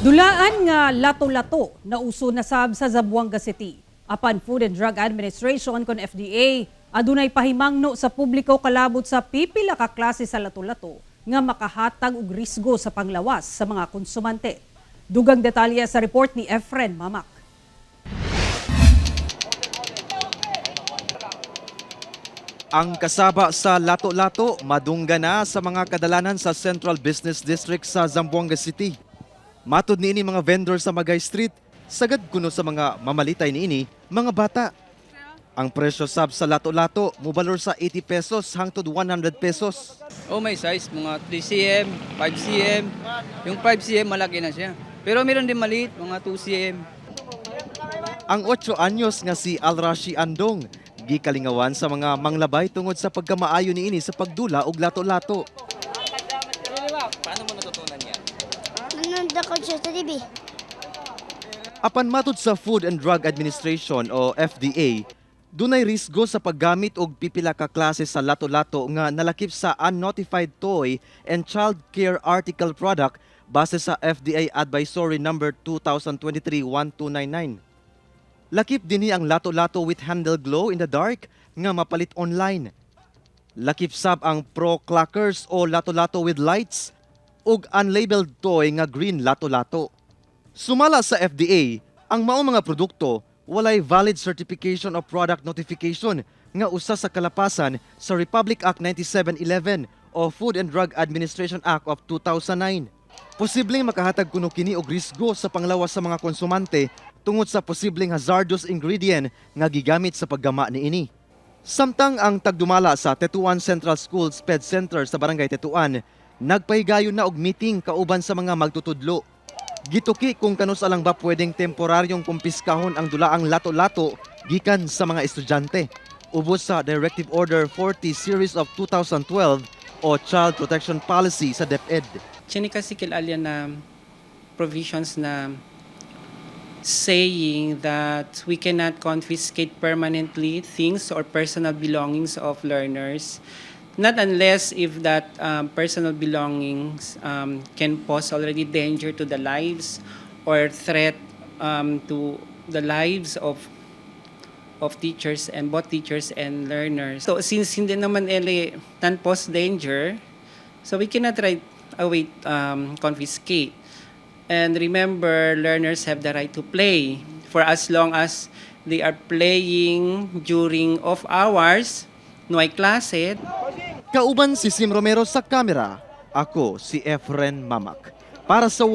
Dulaan nga lato-lato na uso na sab sa Zamboanga City. Apan Food and Drug Administration kon FDA, adunay pahimangno sa publiko kalabot sa pipila ka klase sa lato-lato nga makahatag og risgo sa panglawas sa mga konsumante. Dugang detalye sa report ni Efren Mamak. Ang kasaba sa lato-lato madungga na sa mga kadalanan sa Central Business District sa Zamboanga City. Matod niini mga vendor sa Magay Street, sagad kuno sa mga mamalitay niini mga bata. Ang presyo sab sa lato-lato mobalor sa 80 pesos hangtod 100 pesos. Oh, may size, mga 3 cm, 5 cm. Yung 5 cm malaki na siya. Pero meron din maliit, mga 2 cm. Ang 8 anyos nga si Alrashi Andong gikalingawan sa mga manglabay tungod sa pagkamaayo niini sa pagdula og lato-lato. Paano mo natutunan yan? Nanonood ako siya sa TV. Apan matud sa Food and Drug Administration o FDA, dunay risgo sa paggamit og pipila ka klase sa lato-lato nga nalakip sa unnotified toy and child care article product base sa FDA Advisory Number 2023-1299. Lakip dinhi ang lato-lato with handle glow in the dark nga mapalit online. Lakip sab ang Pro Clackers o lato-lato with lights ug unlabeled toy nga green lato-lato. Sumala sa FDA, ang maong mga produkto walay valid certification of product notification nga usa sa kalapasan sa Republic Act 9711 o Food and Drug Administration Act of 2009. Posibleng makahatag kuno kini og risgo sa panglawas sa mga konsumante tungod sa posibleng hazardous ingredient nga gigamit sa paggama niini. Samtang ang tagdumala sa Tetuan Central School Sped Center sa Barangay Tetuan, nagpahigayon na og meeting kauban sa mga magtutudlo. Gituki kung kanus alang ba pwedeng temporaryong kumpiskahon ang dulaang lato-lato gikan sa mga estudyante. Ubos sa Directive Order 40 Series of 2012 o Child Protection Policy sa DepEd. Sini kasi kilalyan na provisions na saying that we cannot confiscate permanently things or personal belongings of learners, not unless if that personal belongings can pose already danger to the lives or threat to the lives of teachers and both teachers and learners. So since hindi naman non-pose danger, so we cannot confiscate. And remember, learners have the right to play for as long as they are playing during off hours, no hay klase. Kauban si Sim Romero sa kamera, ako si Efren Mamak. Para sa